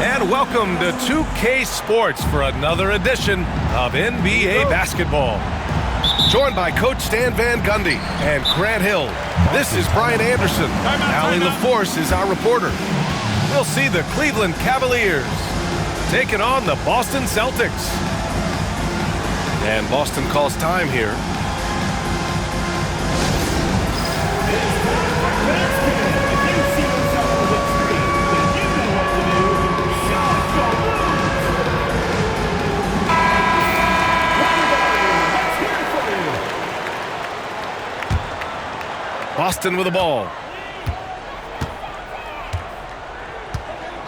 And welcome to 2K Sports for another edition of NBA basketball. Joined by Coach Stan Van Gundy and Grant Hill, this is Brian Anderson. Allie LaForce is our reporter. We'll see the Cleveland Cavaliers taking on the Boston Celtics. And Boston calls time here. Boston with the ball.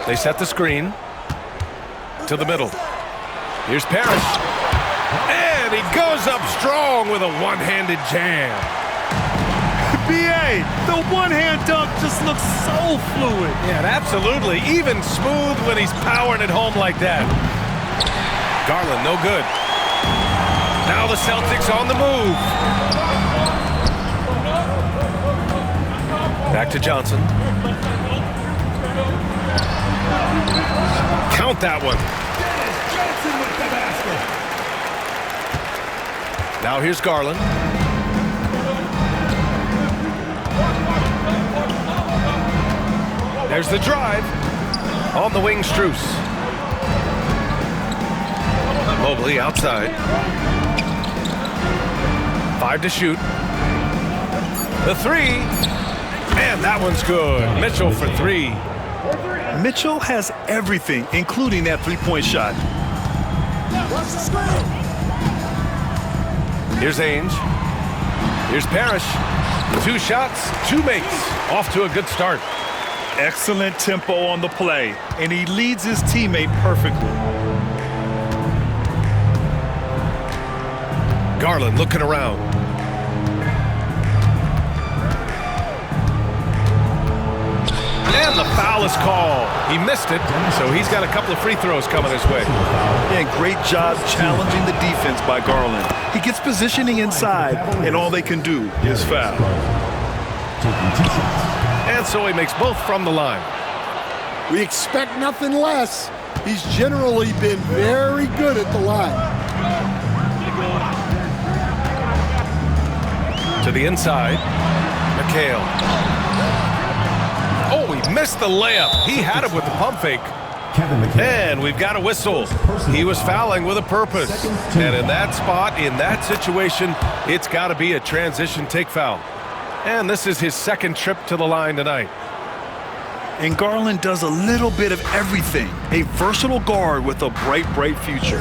They set the screen to the middle. Here's Parrish. And he goes up strong with a one-handed jam. BA, the one-hand dunk just looks so fluid. Yeah, absolutely. Even smooth when he's powering it home like that. Garland, no good. Now the Celtics on the move. Back to Johnson. Count that one. Now here's Garland. There's the drive. On the wing, Strus. Mobley outside. 5 to shoot. The three. And that one's good. Mitchell for 3. Mitchell has everything, including that three-point shot. Here's Ainge. Here's Parrish. 2 shots, 2 makes. Off to a good start. Excellent tempo on the play, and he leads his teammate perfectly. Garland looking around. And the foul is called. He missed it, so he's got a couple of free throws coming his way. And great job challenging the defense by Garland. He gets positioning inside, and all they can do is foul. And so he makes both from the line. We expect nothing less. He's generally been very good at the line. To the inside, McHale. Oh, he missed the layup. He had it with the pump fake. And we've got a whistle. He was fouling with a purpose. And in that spot, in that situation, it's got to be a transition take foul. And this is his second trip to the line tonight. And Garland does a little bit of everything. A versatile guard with a bright, bright future.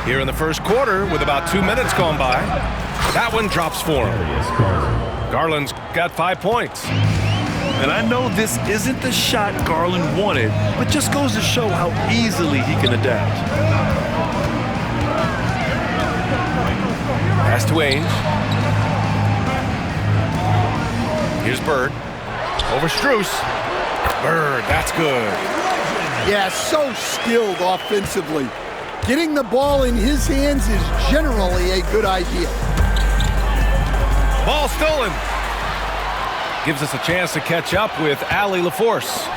Here in the first quarter, with about 2 minutes gone by, that one drops for him. Garland's got 5 points. And I know this isn't the shot Garland wanted, but just goes to show how easily he can adapt. Pass to Ainge. Here's Bird. Over Strus. Bird, that's good. Yeah, so skilled offensively. Getting the ball in his hands is generally a good idea. Ball stolen. Gives us a chance to catch up with Allie LaForce.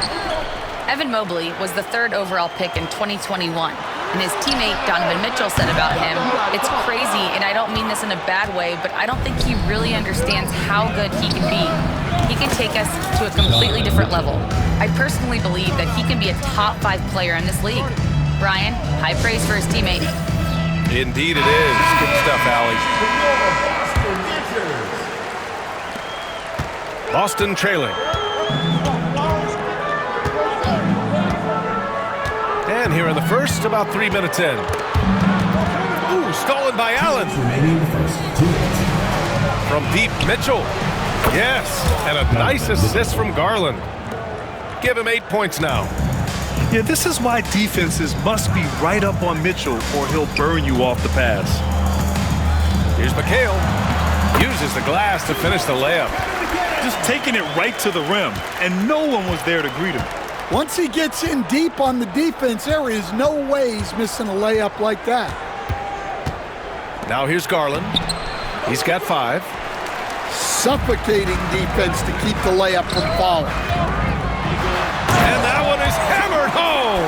Evan Mobley was the 3rd overall pick in 2021. And his teammate Donovan Mitchell said about him, "It's crazy, and I don't mean this in a bad way, but I don't think he really understands how good he can be. He can take us to a completely different level. I personally believe that he can be a top 5 player in this league." Brian, high praise for his teammate. Indeed it is. Good stuff, Allie. Boston trailing. And here in the first, about 3 minutes in. Ooh, stolen by Allen. From deep, Mitchell. Yes, and a nice assist from Garland. Give him 8 points now. Yeah, this is why defenses must be right up on Mitchell or he'll burn you off the pass. Here's McHale. Uses the glass to finish the layup. Just taking it right to the rim, and no one was there to greet him. Once he gets in deep on the defense, there is no way he's missing a layup like that. Now here's Garland. He's got 5. suffocating defense to keep the layup from falling. And that one is hammered home.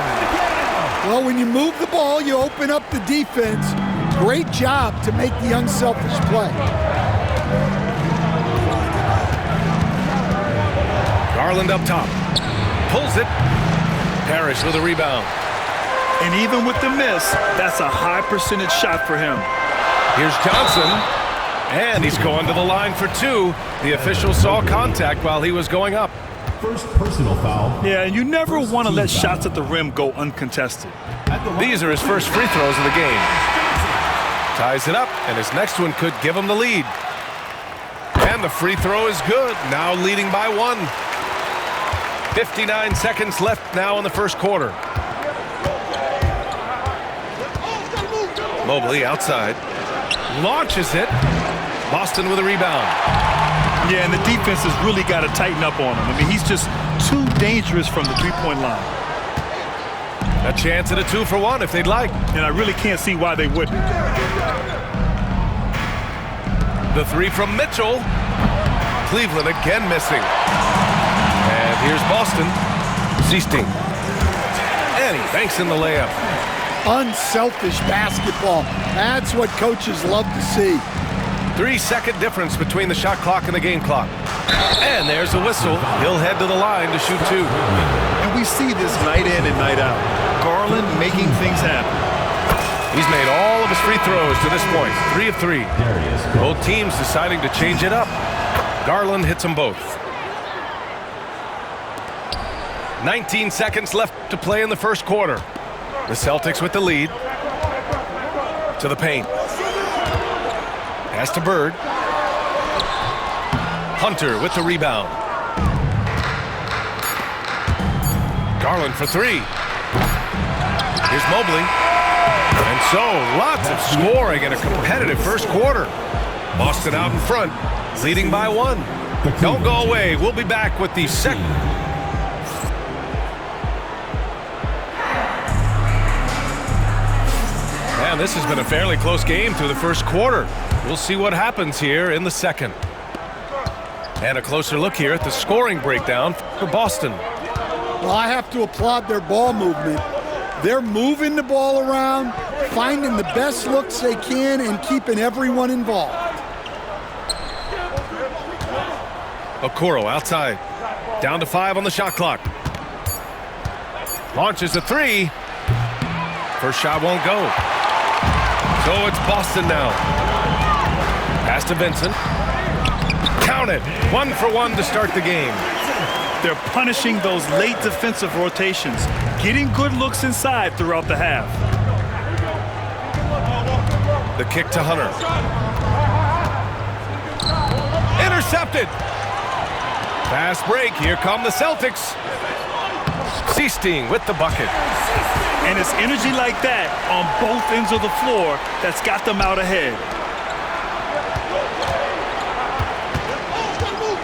Well, when you move the ball, you open up the defense. Great job to make the unselfish play. Garland up top. Pulls it. Parrish with a rebound. And even with the miss, that's a high percentage shot for him. Here's Johnson. And he's going to the line for two. The official saw contact while he was going up. First personal foul. Yeah, and you never want to let shots at the rim go uncontested. These are his first free throws of the game. Ties it up, and his next one could give him the lead. And the free throw is good, now leading by one. 59 seconds left now in the first quarter. Mobley outside. Launches it. Boston with a rebound. Yeah, and the defense has really got to tighten up on him. I mean, he's just too dangerous from the three-point line. A chance at a 2-for-1 if they'd like. And I really can't see why they wouldn't. The three from Mitchell. Cleveland again missing. And here's Boston. Seasting. And he banks in the layup. Unselfish basketball. That's what coaches love to see. 3-second difference between the shot clock and the game clock. And there's a whistle. He'll head to the line to shoot two. And we see this night in and night out. Garland making things happen. He's made all of his free throws to this point. 3 of 3. Both teams deciding to change it up. Garland hits them both. 19 seconds left to play in the first quarter. The Celtics with the lead. To the paint. Pass to Bird. Hunter with the rebound. Garland for three. Here's Mobley. And so, lots of scoring in a competitive first quarter. Boston out in front, leading by one. Don't go away. We'll be back with the second. Man, this has been a fairly close game through the first quarter. We'll see what happens here in the second. And a closer look here at the scoring breakdown for Boston. Well, I have to applaud their ball movement. They're moving the ball around, finding the best looks they can, and keeping everyone involved. Okoro outside. Down to 5 on the shot clock. Launches a three. First shot won't go. So it's Boston now. Pass to Vincent. Count it. 1-for-1 to start the game. They're punishing those late defensive rotations, getting good looks inside throughout the half. The kick to Hunter. Intercepted. Fast break. Here come the Celtics. Seasting with the bucket. And it's energy like that on both ends of the floor that's got them out ahead.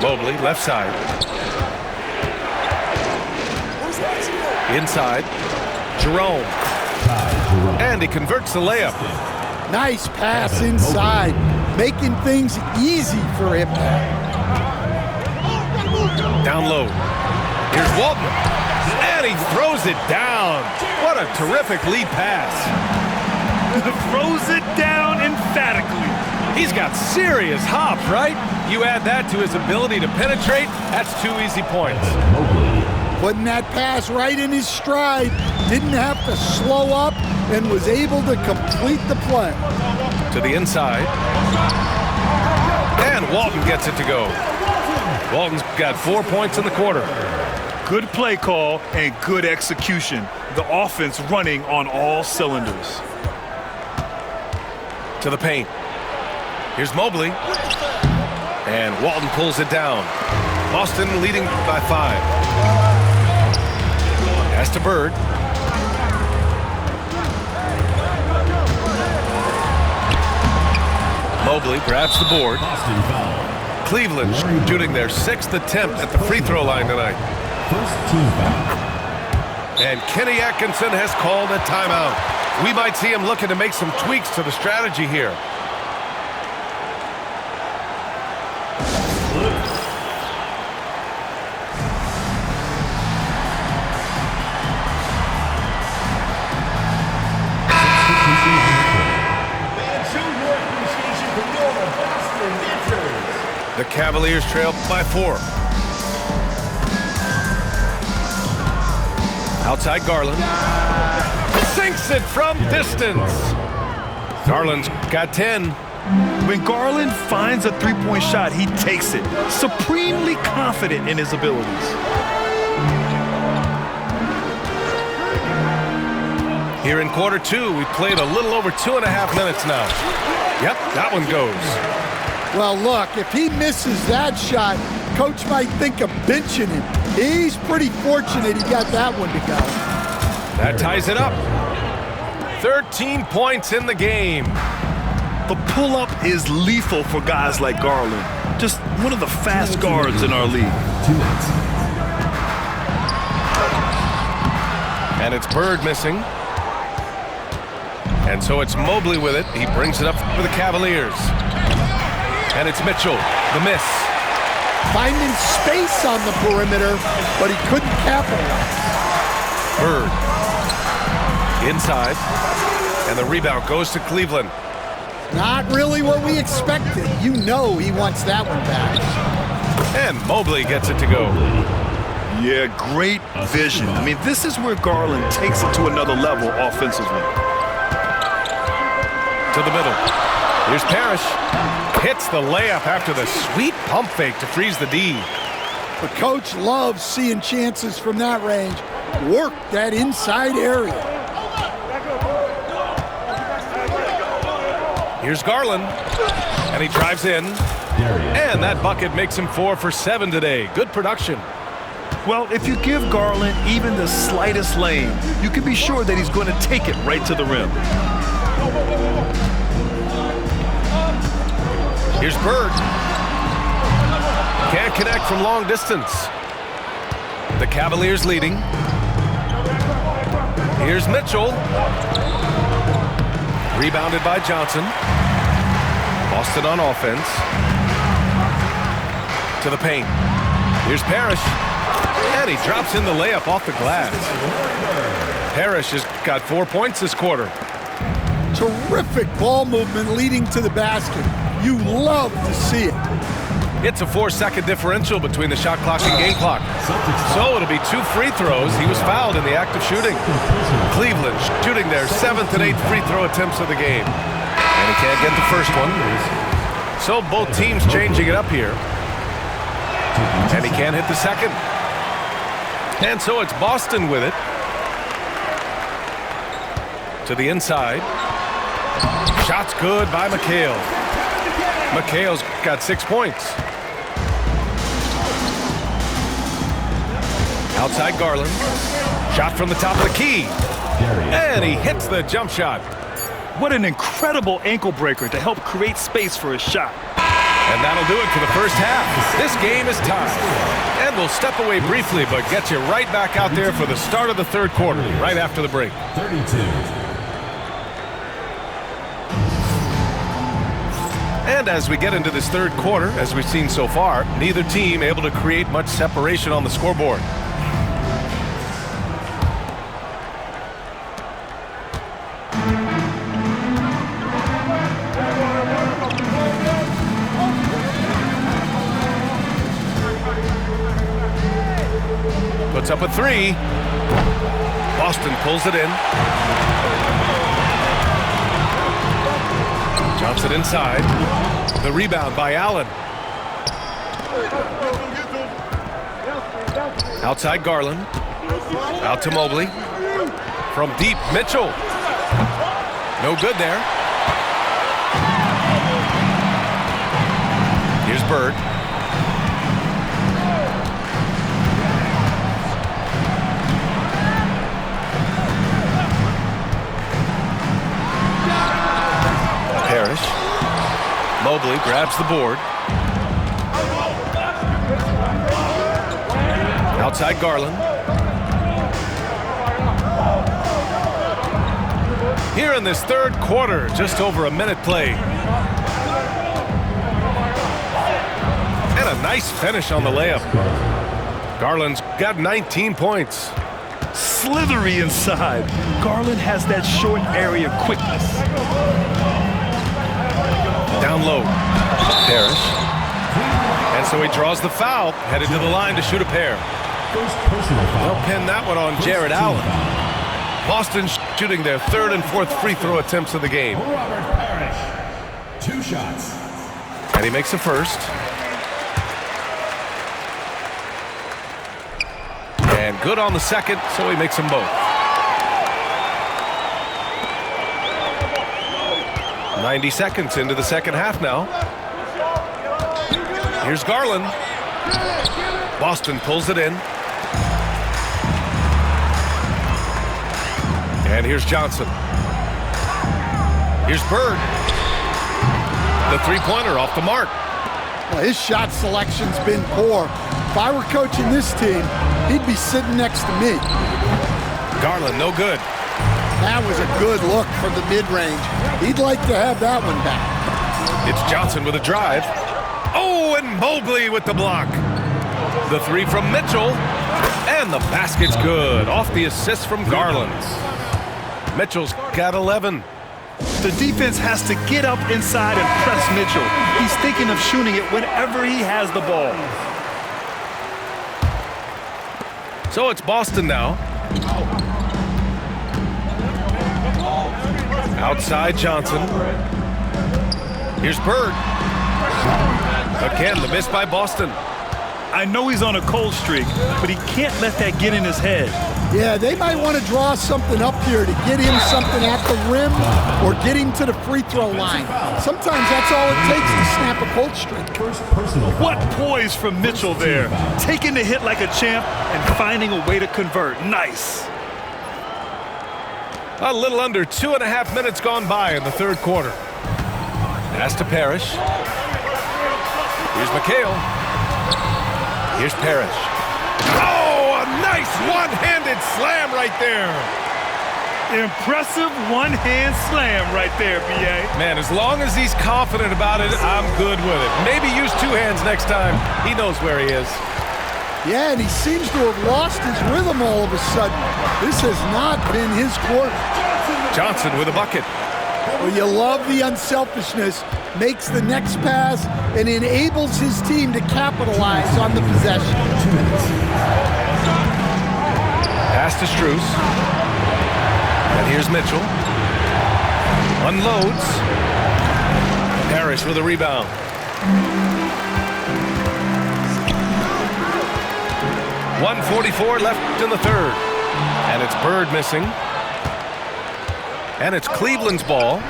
Mobley, left side. Inside. Jerome. And he converts the layup. Nice pass inside, making things easy for him. Down low. Here's Walton. And he throws it down. What a terrific lead pass. Throws it down emphatically. He's got serious hop, right? You add that to his ability to penetrate, that's 2 easy points. Putting that pass right in his stride, didn't have to slow up, and was able to complete the play. To the inside. And Walton gets it to go. Walton's got 4 points in the quarter. Good play call and good execution. The offense running on all cylinders. To the paint. Here's Mobley. And Walton pulls it down. Boston leading by 5. Pass to Bird. Mobley grabs the board. Cleveland shooting their 6th attempt at the free throw line tonight. First team foul. And Kenny Atkinson has called a timeout. We might see him looking to make some tweaks to the strategy here. The Cavaliers trail by 4. Outside Garland. Sinks it from distance. Garland's got 10. When Garland finds a three-point shot, he takes it, supremely confident in his abilities. Here in quarter 2, we played a little over 2.5 minutes now. Yep, that one goes. Well, look, if he misses that shot, coach might think of benching him. He's pretty fortunate he got that one to go. That ties it up. 13 points in the game. The pull-up is lethal for guys like Garland. Just one of the fast guards in our league. 2 minutes. And it's Bird missing. And so it's Mobley with it. He brings it up for the Cavaliers. And it's Mitchell, the miss. Finding space on the perimeter, but he couldn't capitalize. Bird. Inside. And the rebound goes to Cleveland. Not really what we expected. You know he wants that one back. And Mobley gets it to go. Yeah, great vision. I mean, this is where Garland takes it to another level offensively. To the middle. Here's Parrish. Hits the layup after the sweet pump fake to freeze the D. But coach loves seeing chances from that range. Work that inside area. Here's Garland. And he drives in. And that bucket makes him 4 for 7 today. Good production. Well, if you give Garland even the slightest lane, you can be sure that he's going to take it right to the rim. Here's Bird. Can't connect from long distance. The Cavaliers leading. Here's Mitchell. Rebounded by Johnson. Boston on offense. To the paint. Here's Parrish. And he drops in the layup off the glass. Parrish has got 4 points this quarter. Terrific ball movement leading to the basket. You love to see it. It's a 4-second differential between the shot clock and game clock. So it'll be 2 free throws. He was fouled in the act of shooting. Cleveland shooting their 7th and 8th free throw attempts of the game. And he can't get the first one. So both teams changing it up here. And he can't hit the second. And so it's Boston with it. To the inside. Shot's good by McHale. McHale's got 6 points. Outside Garland. Shot from the top of the key. And he hits the jump shot. What an incredible ankle breaker to help create space for his shot. And that'll do it for the first half. This game is tied. And we'll step away briefly, but get you right back out there for the start of the third quarter, right after the break. 32. And as we get into this third quarter, as we've seen so far, neither team able to create much separation on the scoreboard. Puts up a 3. Boston pulls it in. Drops it inside. The rebound by Allen. Outside Garland. Out to Mobley. From deep, Mitchell. No good there. Here's Bird. Parrish. Mobley grabs the board. Outside Garland. Here in this third quarter, just over a minute played. And a nice finish on the layup. Garland's got 19 points. Slithery inside. Garland has that short area quickness. Down low. Parrish. And so he draws the foul, headed to the line to shoot a pair. First personal foul. They'll pin that one on Jared Allen. Boston shooting their third and fourth free throw attempts of the game. Robert Parrish. 2 shots. And he makes the first. And good on the second, so he makes them both. 90 seconds into the second half now. Here's Garland. Boston pulls it in. And here's Johnson. Here's Bird. The three-pointer off the mark. Well, his shot selection's been poor. If I were coaching this team, he'd be sitting next to me. Garland, no good. That was a good look from the mid-range. He'd like to have that one back. It's Johnson with a drive. Oh, and Mobley with the block. The three from Mitchell. And the basket's good. Off the assist from Garland. Mitchell's got 11. The defense has to get up inside and press Mitchell. He's thinking of shooting it whenever he has the ball. So it's Boston now. Outside Johnson. Here's Bird. Again, the miss by Boston. I know he's on a cold streak, but he can't let that get in his head. Yeah, they might want to draw something up here to get him something at the rim or get him to the free throw line. Sometimes that's all it takes to snap a cold streak. First personal foul. What poise from Mitchell there. Taking the hit like a champ and finding a way to convert. Nice. A little under 2.5 minutes gone by in the third quarter. Pass to Parrish. Here's McHale. Here's Parrish. Oh, a nice one-handed slam right there. Impressive one-hand slam right there, B.A. Man, as long as he's confident about it, I'm good with it. Maybe use 2 hands next time. He knows where he is. Yeah, and he seems to have lost his rhythm all of a sudden. This has not been his quarter. Johnson with a bucket. Well, you love the unselfishness. Makes the next pass and enables his team to capitalize on the possession. Pass to Strus. And here's Mitchell. Unloads. Parrish with a rebound. .144 left in the third. And it's Bird missing. And it's Cleveland's ball.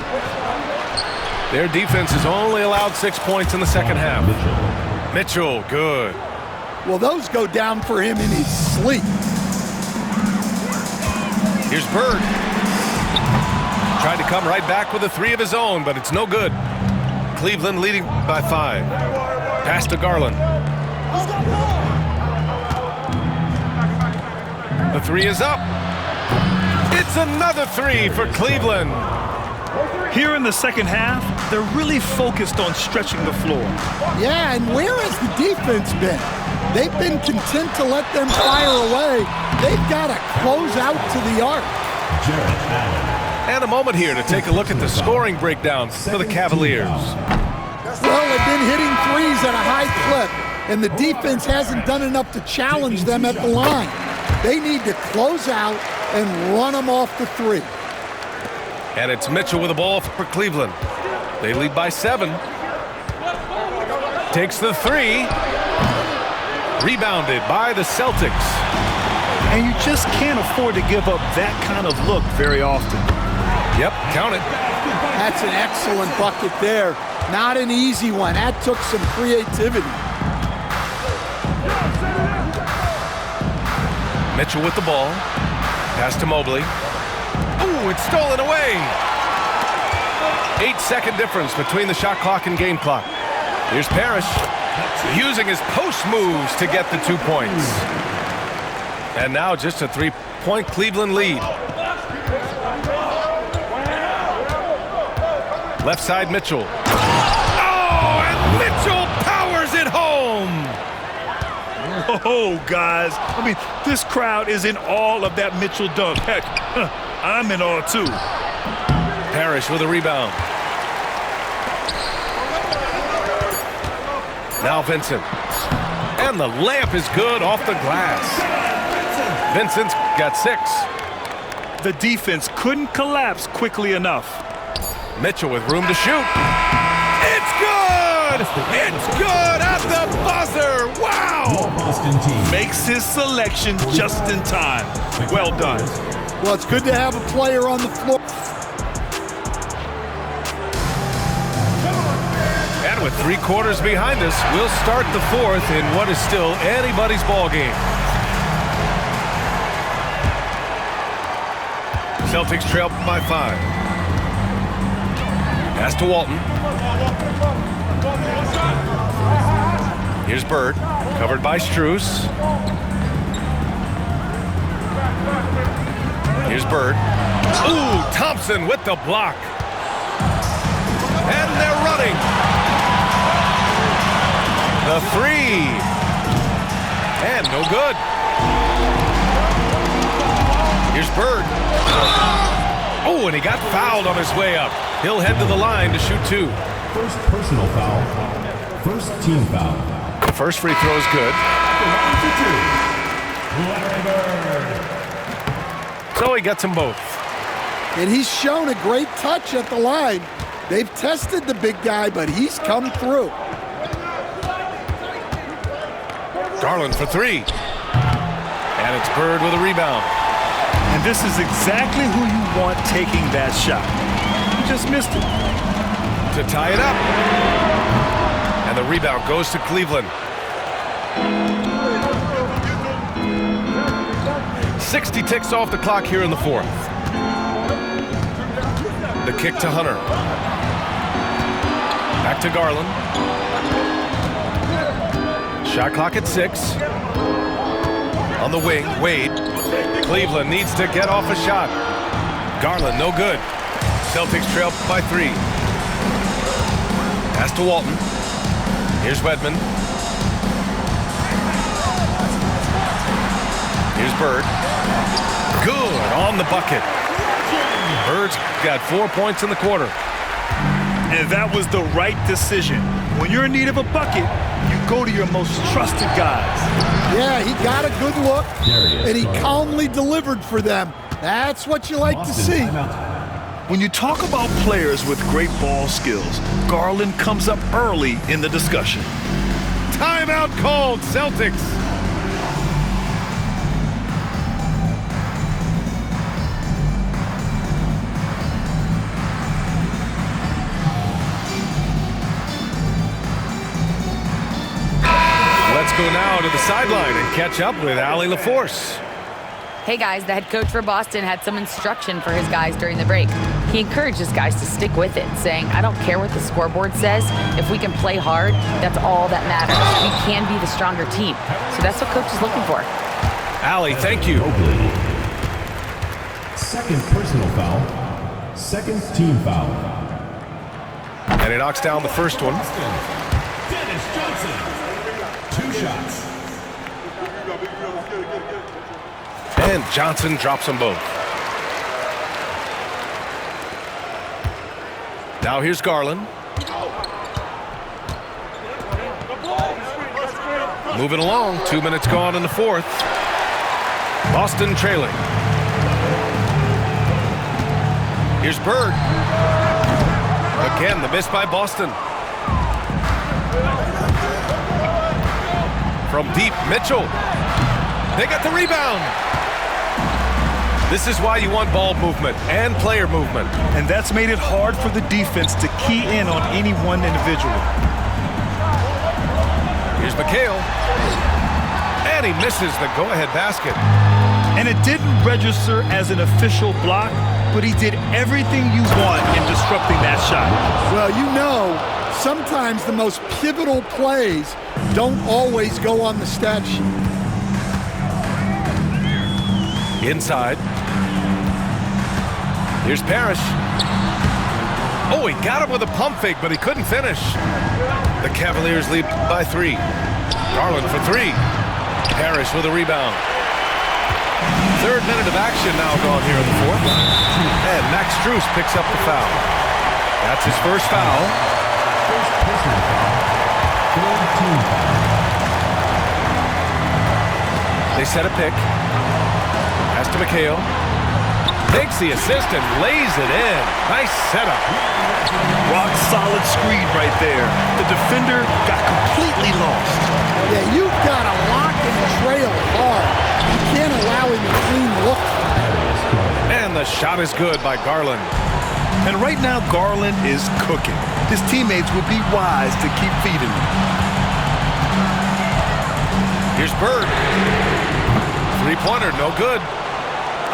Their defense has only allowed 6 points in the second half. Mitchell, good. Well, those go down for him in his sleep. Here's Bird. Tried to come right back with a three of his own, but it's no good. Cleveland leading by 5. Pass to Garland. The three is up. It's another three for Cleveland. Here in the second half, they're really focused on stretching the floor. Yeah, and where has the defense been? They've been content to let them fire away. They've got to close out to the arc. Jared Allen. And a moment here to take a look at the scoring breakdown for the Cavaliers. Well, they've been hitting threes at a high clip, and the defense hasn't done enough to challenge them at the line. They need to close out and run them off the three. And it's Mitchell with the ball for Cleveland. They lead by 7. Takes the three. Rebounded by the Celtics. And you just can't afford to give up that kind of look very often. Yep, count it. That's an excellent bucket there. Not an easy one. That took some creativity. Mitchell with the ball. Pass to Mobley. Ooh, it's stolen away. 8-second difference between the shot clock and game clock. Here's Parrish using his post moves to get the 2 points. And now just a 3-point Cleveland lead. Left side Mitchell. Oh, and Mitchell powers it home. Oh, guys. I mean, this crowd is in awe of that Mitchell dunk. Heck, I'm in awe, too. Parrish with a rebound. Now Vincent. And the layup is good off the glass. Vincent's got 6. The defense couldn't collapse quickly enough. Mitchell with room to shoot. It's good! It's good at the buzzer! Wow! Boston team. Makes his selection just in time. Well done. Well, it's good to have a player on the floor. And with 3 quarters behind us, we'll start the 4th in what is still anybody's ball game. Celtics trail by 5. Pass to Walton. Here's Bird, covered by Strus. Here's Bird. Ooh, Thompson with the block. And they're running. The 3. And no good. Here's Bird. Oh, and he got fouled on his way up. He'll head to the line to shoot 2. First personal foul. First team foul. The first free throw is good. Larry Bird. So he gets them both. And he's shown a great touch at the line. They've tested the big guy, but he's come through. Garland for 3. And it's Bird with a rebound. And this is exactly who you want taking that shot. You just missed it. To tie it up. And the rebound goes to Cleveland. 60 ticks off the clock here in the 4th. The kick to Hunter. Back to Garland. Shot clock at 6. On the wing, Wade. Cleveland needs to get off a shot. Garland, no good. Celtics trail by 3. Pass to Walton. Here's Wedman. Here's Bird. Good on the bucket. Bird's got 4 points in the quarter. And that was the right decision. When you're in need of a bucket, you go to your most trusted guys. Yeah, he got a good look, and he calmly delivered for them. That's what you like to see. When you talk about players with great ball skills, Garland comes up early in the discussion. Timeout called, Celtics. Let's go now to the sideline and catch up with Allie LaForce. Hey guys, the head coach for Boston had some instruction for his guys during the break. He encouraged his guys to stick with it, saying, I don't care what the scoreboard says. If we can play hard, that's all that matters. We can be the stronger team. So that's what coach is looking for. Allie, thank you. Second personal foul. Second team foul. And he knocks down the first one. Dennis Johnson. 2 shots. And Johnson drops them both. Now here's Garland. Moving along, 2 minutes gone in the 4th. Boston trailing. Here's Bird. Again, the miss by Boston. From deep, Mitchell. They got the rebound. This is why you want ball movement and player movement. And that's made it hard for the defense to key in on any one individual. Here's McHale. And he misses the go-ahead basket. And it didn't register as an official block, but he did everything you want in disrupting that shot. Well, you know, sometimes the most pivotal plays don't always go on the stat sheet. Inside. Here's Parrish. Oh, he got him with a pump fake, but he couldn't finish. The Cavaliers lead by 3. Garland for 3. Parrish with a rebound. 3rd minute of action now gone here in the 4th. And Max Strus picks up the foul. That's his first foul. First personal foul. Third team foul. They set a pick. Pass to McHale. Takes the assist and lays it in. Nice setup. Rock solid screen right there. The defender got completely lost. Yeah, you've got to lock and trail hard. You can't allow him to clean look. And the shot is good by Garland. And right now, Garland is cooking. His teammates would be wise to keep feeding him. Here's Bird. Three-pointer, no good.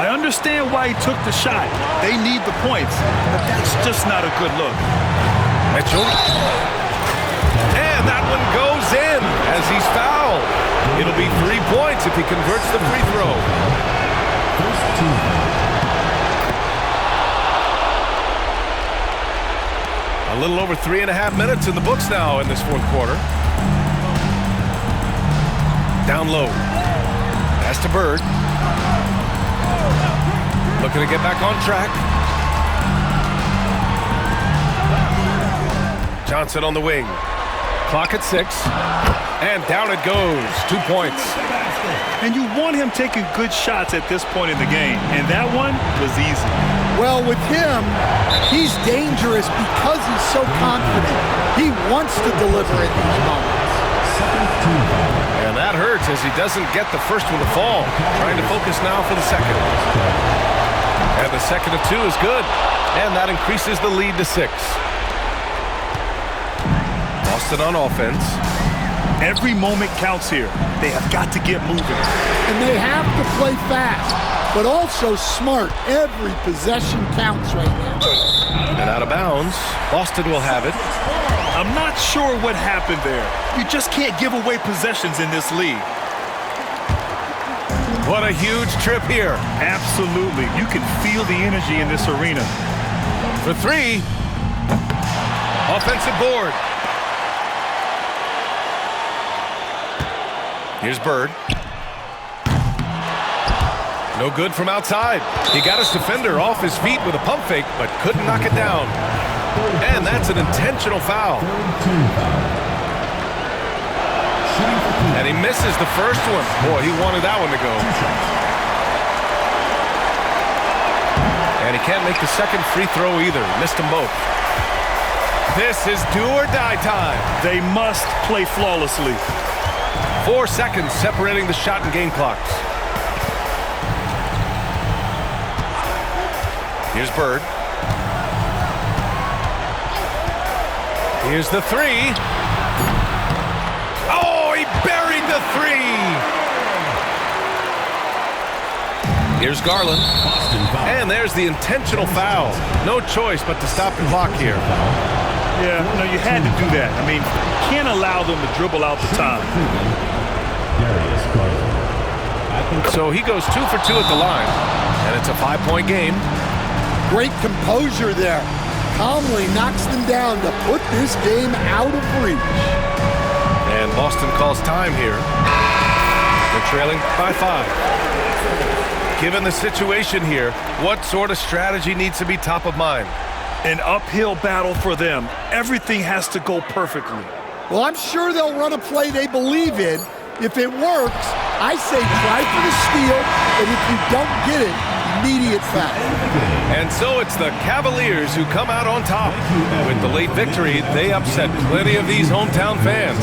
I understand why he took the shot. They need the points, but that's just not a good look. Mitchell. And that one goes in as he's fouled. It'll be 3 points if he converts the free throw. First team foul. A little over 3.5 minutes in the books now in this fourth quarter. Down low. Pass to Bird. Looking to get back on track. Johnson on the wing. Clock at 6. And down it goes. 2 points. And you want him taking good shots at this point in the game, and that one was easy. Well, with him, he's dangerous because he's so confident. He wants to deliver in these moments. Second team foul. And that hurts as he doesn't get the first one to fall. Trying to focus now for the second. And the second of 2 is good. And that increases the lead to 6. Boston on offense. Every moment counts here. They have got to get moving. And they have to play fast, but also smart. Every possession counts right now. And out of bounds. Boston will have it. I'm not sure what happened there. You just can't give away possessions in this league. What a huge trip here. Absolutely. You can feel the energy in this arena. For 3. Offensive board. Here's Bird. No good from outside. He got his defender off his feet with a pump fake, but couldn't knock it down. And that's an intentional foul. Third team foul. Shooting for 3. And he misses the first one. Boy, he wanted that one to go. And he can't make the second free throw either. Missed them both. This is do or die time. They must play flawlessly. 4 seconds separating the shot and game clocks. Here's Bird. Here's the 3. Oh, he buried the 3. Here's Garland. Boston foul. And there's the intentional foul. No choice but to stop the clock here. Yeah, no, you had to do that. I mean, can't allow them to dribble out the time. So he goes 2 for 2 at the line, and it's a 5-point game. Great composure there. Calmly knocks them down to put this game out of reach. And Boston calls time here. They're trailing by 5. Given the situation here, what sort of strategy needs to be top of mind? An uphill battle for them. Everything has to go perfectly. Well, I'm sure they'll run a play they believe in. If it works, I say try for the steal, and if you don't get it, immediate foul. And so it's the Cavaliers who come out on top. With the late victory, they upset plenty of these hometown fans.